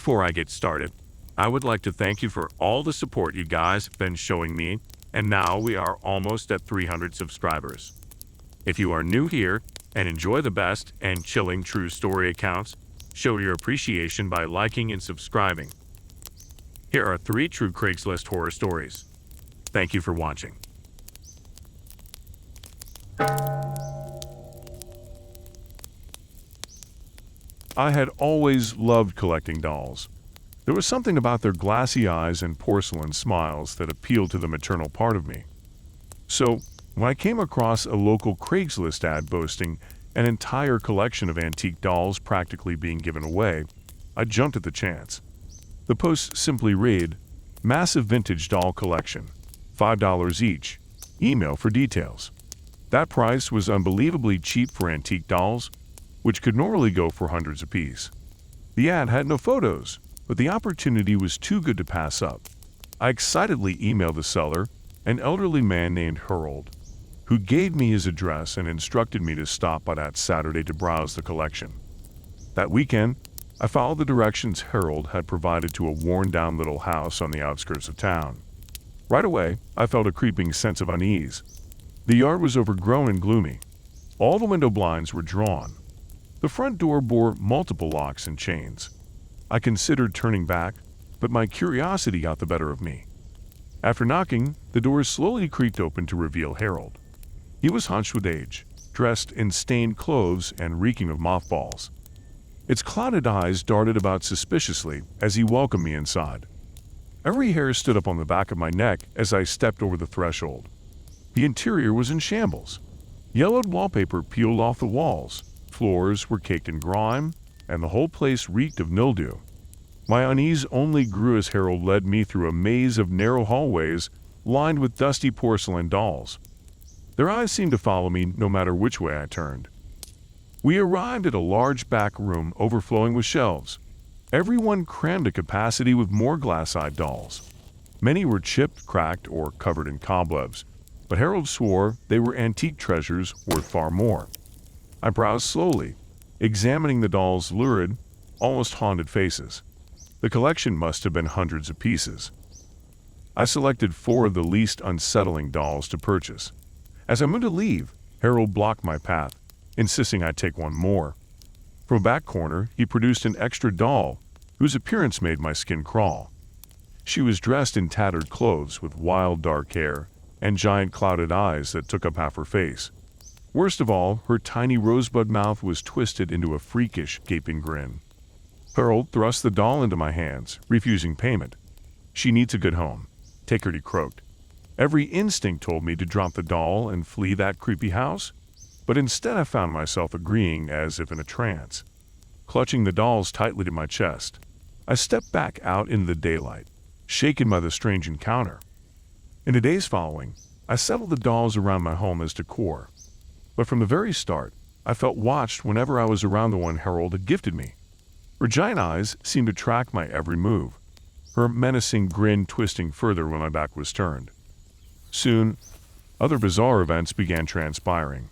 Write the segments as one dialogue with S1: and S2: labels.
S1: Before I get started, I would like to thank you for all the support you guys have been showing me, and now we are almost at 300 subscribers. If you are new here and enjoy the best and chilling true story accounts, show your appreciation by liking and subscribing. Here are 3 true Craigslist horror stories. Thank you for watching.
S2: I had always loved collecting dolls. There was something about their glassy eyes and porcelain smiles that appealed to the maternal part of me. So, when I came across a local Craigslist ad boasting an entire collection of antique dolls practically being given away, I jumped at the chance. The post simply read, "Massive vintage doll collection, $5 each. Email for details." That price was unbelievably cheap for antique dolls, which could normally go for hundreds apiece. The ad had no photos, but the opportunity was too good to pass up. I excitedly emailed the seller, an elderly man named Harold, who gave me his address and instructed me to stop by that Saturday to browse the collection. That weekend, I followed the directions Harold had provided to a worn-down little house on the outskirts of town. Right away, I felt a creeping sense of unease. The yard was overgrown and gloomy. All the window blinds were drawn. The front door bore multiple locks and chains. I considered turning back, but my curiosity got the better of me. After knocking, the doors slowly creaked open to reveal Harold. He was hunched with age, dressed in stained clothes and reeking of mothballs. Its clouded eyes darted about suspiciously as he welcomed me inside. Every hair stood up on the back of my neck as I stepped over the threshold. The interior was in shambles. Yellowed wallpaper peeled off the walls. Floors were caked in grime, and the whole place reeked of mildew. My unease only grew as Harold led me through a maze of narrow hallways lined with dusty porcelain dolls. Their eyes seemed to follow me no matter which way I turned. We arrived at a large back room overflowing with shelves. Everyone crammed to capacity with more glass-eyed dolls. Many were chipped, cracked, or covered in cobwebs, but Harold swore they were antique treasures worth far more. I browsed slowly, examining the dolls' lurid, almost haunted faces. The collection must have been hundreds of pieces. I selected 4 of the least unsettling dolls to purchase. As I moved to leave, Harold blocked my path, insisting I take one more. From a back corner, he produced an extra doll, whose appearance made my skin crawl. She was dressed in tattered clothes with wild dark hair and giant clouded eyes that took up half her face. Worst of all, her tiny rosebud mouth was twisted into a freakish, gaping grin. Harold thrust the doll into my hands, refusing payment. "She needs a good home. Take her," he croaked. Every instinct told me to drop the doll and flee that creepy house, but instead I found myself agreeing as if in a trance. Clutching the dolls tightly to my chest, I stepped back out into the daylight, shaken by the strange encounter. In the days following, I settled the dolls around my home as decor. But from the very start, I felt watched whenever I was around the one Harold had gifted me. Her giant eyes seemed to track my every move, her menacing grin twisting further when my back was turned. Soon, other bizarre events began transpiring.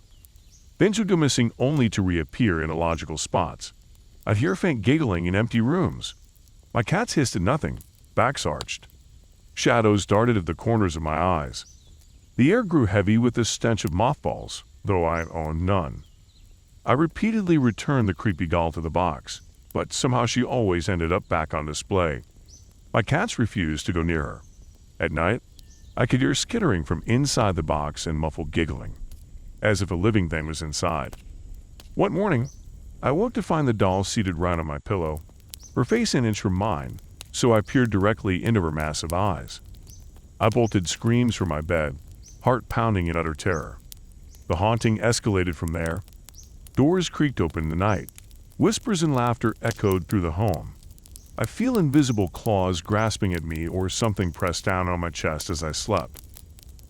S2: Things would go missing only to reappear in illogical spots. I'd hear faint giggling in empty rooms. My cats hissed at nothing, backs arched. Shadows darted at the corners of my eyes. The air grew heavy with the stench of mothballs, though I owned none. I repeatedly returned the creepy doll to the box, but somehow she always ended up back on display. My cats refused to go near her. At night, I could hear skittering from inside the box and muffled giggling, as if a living thing was inside. One morning, I woke to find the doll seated right on my pillow, her face an inch from mine, so I peered directly into her massive eyes. I bolted screams from my bed, heart pounding in utter terror. The haunting escalated from there. Doors creaked open in the night. Whispers and laughter echoed through the home. I feel invisible claws grasping at me or something pressed down on my chest as I slept.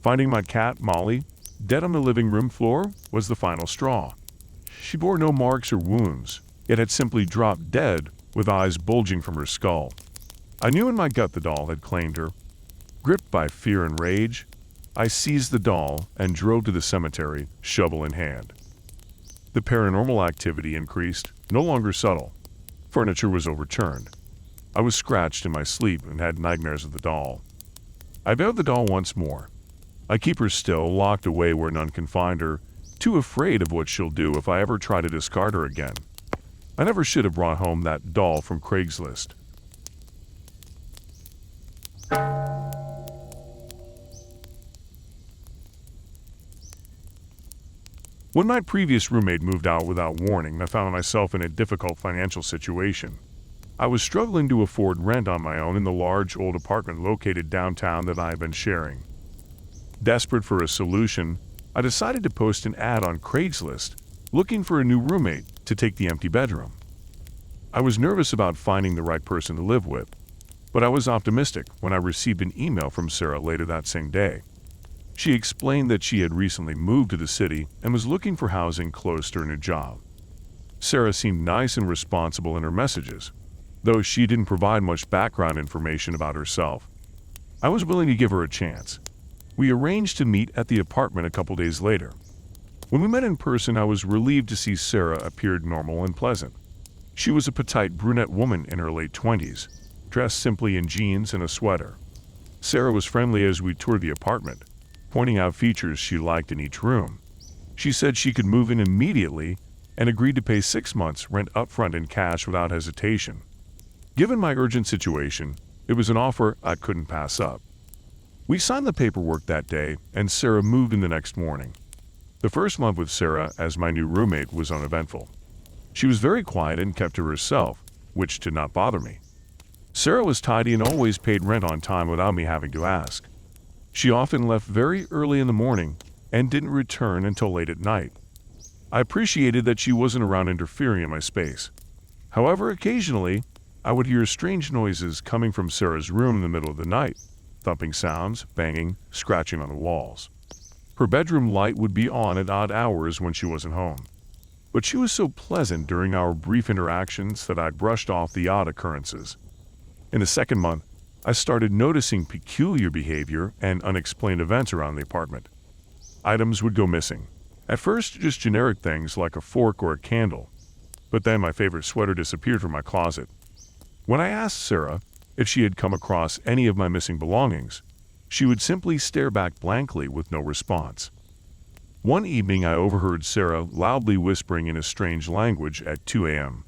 S2: Finding my cat, Molly, dead on the living room floor was the final straw. She bore no marks or wounds, yet had simply dropped dead with eyes bulging from her skull. I knew in my gut the doll had claimed her. Gripped by fear and rage, I seized the doll and drove to the cemetery, shovel in hand. The paranormal activity increased, no longer subtle. Furniture was overturned. I was scratched in my sleep and had nightmares of the doll. I bailed the doll once more. I keep her still, locked away where none can find her, too afraid of what she'll do if I ever try to discard her again. I never should have brought home that doll from Craigslist. When my previous roommate moved out without warning, I found myself in a difficult financial situation. I was struggling to afford rent on my own in the large old apartment located downtown that I had been sharing. Desperate for a solution, I decided to post an ad on Craigslist, looking for a new roommate to take the empty bedroom. I was nervous about finding the right person to live with, but I was optimistic when I received an email from Sarah later that same day. She explained that she had recently moved to the city and was looking for housing close to her new job. Sarah seemed nice and responsible in her messages, though she didn't provide much background information about herself. I was willing to give her a chance. We arranged to meet at the apartment a couple days later. When we met in person, I was relieved to see Sarah appeared normal and pleasant. She was a petite brunette woman in her late 20s, dressed simply in jeans and a sweater. Sarah was friendly as we toured the apartment, pointing out features she liked in each room. She said she could move in immediately and agreed to pay 6 months rent upfront in cash without hesitation. Given my urgent situation, it was an offer I couldn't pass up. We signed the paperwork that day, and Sarah moved in the next morning. The first month with Sarah as my new roommate was uneventful. She was very quiet and kept to herself, which did not bother me. Sarah was tidy and always paid rent on time without me having to ask. She often left very early in the morning and didn't return until late at night. I appreciated that she wasn't around interfering in my space. However, occasionally, I would hear strange noises coming from Sarah's room in the middle of the night, thumping sounds, banging, scratching on the walls. Her bedroom light would be on at odd hours when she wasn't home. But she was so pleasant during our brief interactions that I brushed off the odd occurrences. In the second month, I started noticing peculiar behavior and unexplained events around the apartment. Items would go missing. At first, just generic things like a fork or a candle, but then my favorite sweater disappeared from my closet. When I asked Sarah if she had come across any of my missing belongings, she would simply stare back blankly with no response. One evening, I overheard Sarah loudly whispering in a strange language at 2 a.m.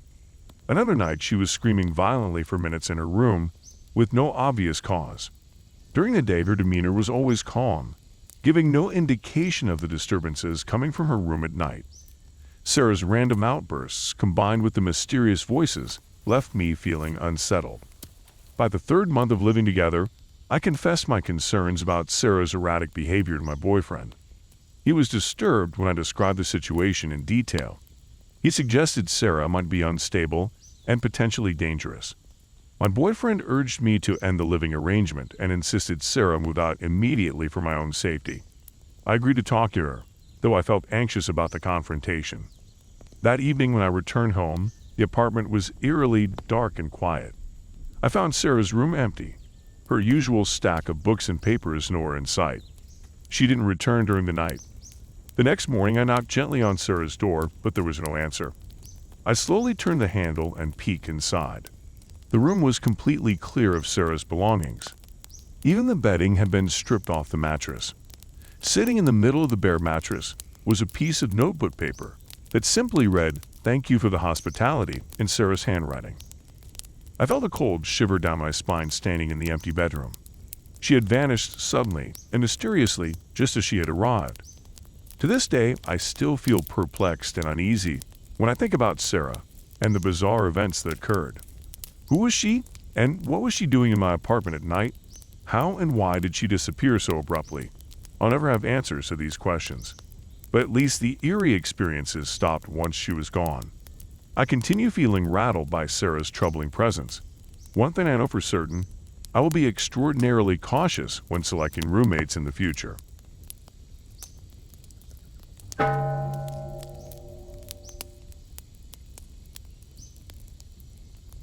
S2: Another night, she was screaming violently for minutes in her room with no obvious cause. During the day, her demeanor was always calm, giving no indication of the disturbances coming from her room at night. Sarah's random outbursts, combined with the mysterious voices, left me feeling unsettled. By the third month of living together, I confessed my concerns about Sarah's erratic behavior to my boyfriend. He was disturbed when I described the situation in detail. He suggested Sarah might be unstable and potentially dangerous. My boyfriend urged me to end the living arrangement and insisted Sarah move out immediately for my own safety. I agreed to talk to her, though I felt anxious about the confrontation. That evening when I returned home, the apartment was eerily dark and quiet. I found Sarah's room empty. Her usual stack of books and papers nowhere in sight. She didn't return during the night. The next morning, I knocked gently on Sarah's door, but there was no answer. I slowly turned the handle and peeked inside. The room was completely clear of Sarah's belongings. Even the bedding had been stripped off the mattress. Sitting in the middle of the bare mattress was a piece of notebook paper that simply read, "Thank you for the hospitality," in Sarah's handwriting. I felt a cold shiver down my spine standing in the empty bedroom. She had vanished suddenly and mysteriously just as she had arrived. To this day, I still feel perplexed and uneasy when I think about Sarah and the bizarre events that occurred. Who was she, and what was she doing in my apartment at night? How and why did she disappear so abruptly? I'll never have answers to these questions, but at least the eerie experiences stopped once she was gone. I continue feeling rattled by Sarah's troubling presence. One thing I know for certain, I will be extraordinarily cautious when selecting roommates in the future.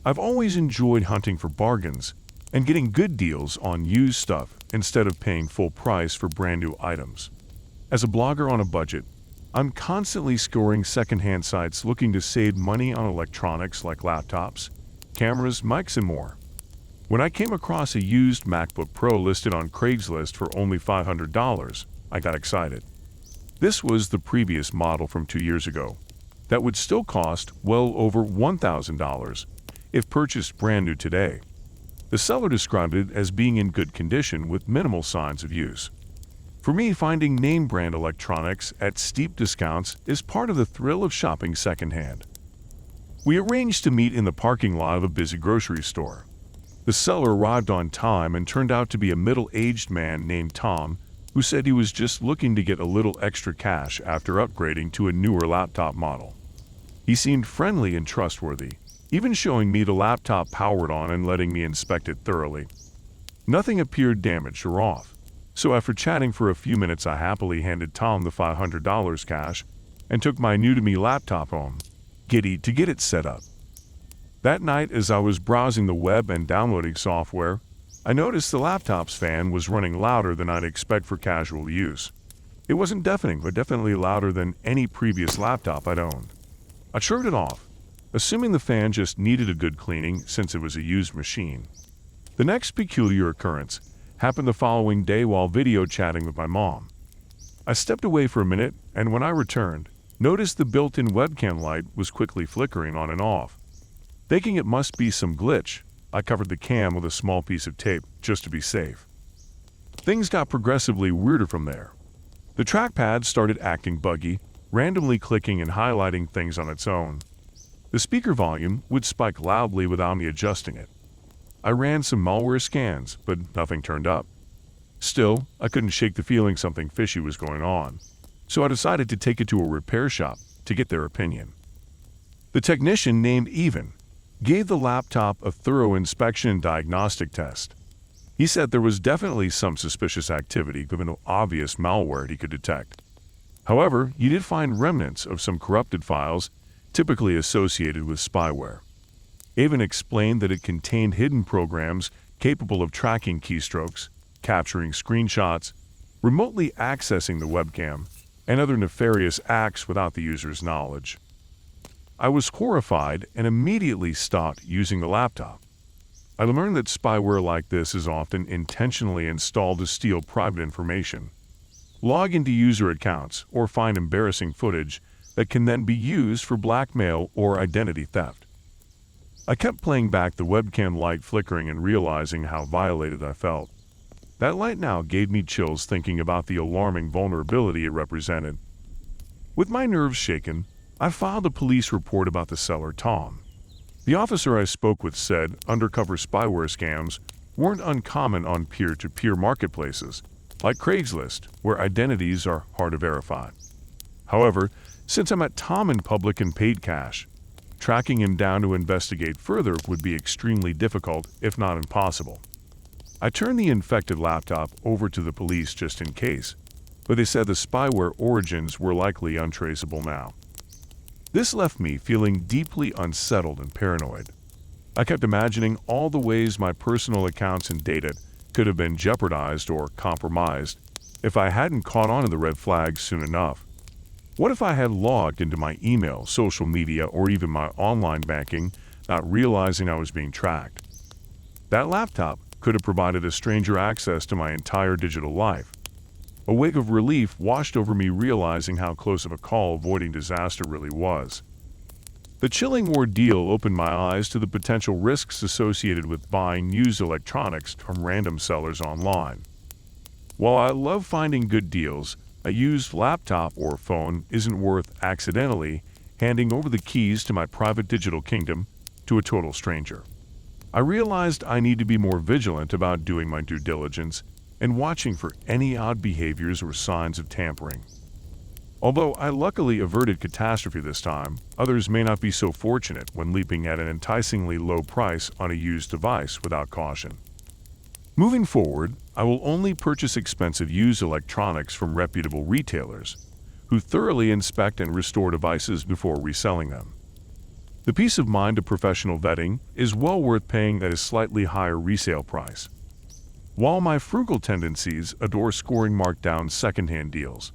S2: I've always enjoyed hunting for bargains and getting good deals on used stuff instead of paying full price for brand new items. As a blogger on a budget, I'm constantly scouring secondhand sites looking to save money on electronics like laptops, cameras, mics, and more. When I came across a used MacBook Pro listed on Craigslist for only $500, I got excited. This was the previous model from 2 years ago. That would still cost well over $1,000 if purchased brand new today. The seller described it as being in good condition with minimal signs of use. For me, finding name brand electronics at steep discounts is part of the thrill of shopping secondhand. We arranged to meet in the parking lot of a busy grocery store. The seller arrived on time and turned out to be a middle-aged man named Tom, who said he was just looking to get a little extra cash after upgrading to a newer laptop model. He seemed friendly and trustworthy, even showing me the laptop powered on and letting me inspect it thoroughly. Nothing appeared damaged or off, so after chatting for a few minutes I happily handed Tom the $500 cash and took my new-to-me laptop home, giddy to get it set up. That night, as I was browsing the web and downloading software, I noticed the laptop's fan was running louder than I'd expect for casual use. It wasn't deafening, but definitely louder than any previous laptop I'd owned. I turned it off, assuming the fan just needed a good cleaning since it was a used machine. The next peculiar occurrence happened the following day while video chatting with my mom. I stepped away for a minute, and when I returned, noticed the built-in webcam light was quickly flickering on and off. Thinking it must be some glitch, I covered the cam with a small piece of tape just to be safe. Things got progressively weirder from there. The trackpad started acting buggy, randomly clicking and highlighting things on its own. The speaker volume would spike loudly without me adjusting it. I ran some malware scans, but nothing turned up. Still, I couldn't shake the feeling something fishy was going on, so I decided to take it to a repair shop to get their opinion. The technician, named Even, gave the laptop a thorough inspection and diagnostic test. He said there was definitely some suspicious activity given the obvious malware he could detect. However, he did find remnants of some corrupted files typically associated with spyware. Even explained that it contained hidden programs capable of tracking keystrokes, capturing screenshots, remotely accessing the webcam, and other nefarious acts without the user's knowledge. I was horrified and immediately stopped using the laptop. I learned that spyware like this is often intentionally installed to steal private information, log into user accounts, or find embarrassing footage that can then be used for blackmail or identity theft. I kept playing back the webcam light flickering and realizing how violated I felt. That light now gave me chills thinking about the alarming vulnerability it represented. With my nerves shaken, I filed a police report about the seller, Tom. The officer I spoke with said undercover spyware scams weren't uncommon on peer-to-peer marketplaces, like Craigslist, where identities are hard to verify. However, since I met Tom in public and paid cash, tracking him down to investigate further would be extremely difficult, if not impossible. I turned the infected laptop over to the police just in case, but they said the spyware origins were likely untraceable now. This left me feeling deeply unsettled and paranoid. I kept imagining all the ways my personal accounts and data could have been jeopardized or compromised if I hadn't caught on to the red flags soon enough. What if I had logged into my email, social media, or even my online banking, not realizing I was being tracked? That laptop could have provided a stranger access to my entire digital life. A wave of relief washed over me realizing how close of a call avoiding disaster really was. The chilling ordeal opened my eyes to the potential risks associated with buying used electronics from random sellers online. While I love finding good deals, a used laptop or phone isn't worth accidentally handing over the keys to my private digital kingdom to a total stranger. I realized I need to be more vigilant about doing my due diligence and watching for any odd behaviors or signs of tampering. Although I luckily averted catastrophe this time, others may not be so fortunate when leaping at an enticingly low price on a used device without caution. Moving forward, I will only purchase expensive used electronics from reputable retailers who thoroughly inspect and restore devices before reselling them. The peace of mind of professional vetting is well worth paying at a slightly higher resale price. While my frugal tendencies adore scoring markdown secondhand deals,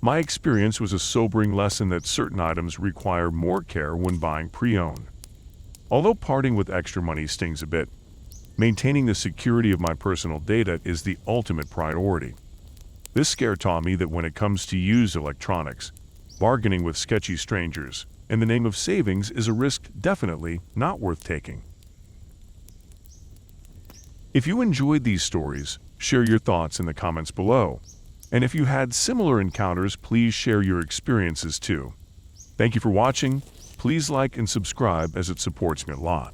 S2: my experience was a sobering lesson that certain items require more care when buying pre-owned. Although parting with extra money stings a bit, Maintaining the security of my personal data is the ultimate priority. This scare taught me that when it comes to used electronics, bargaining with sketchy strangers in the name of savings is a risk definitely not worth taking. If you enjoyed these stories, share your thoughts in the comments below. And if you had similar encounters, please share your experiences too. Thank you for watching. Please like and subscribe as it supports me a lot.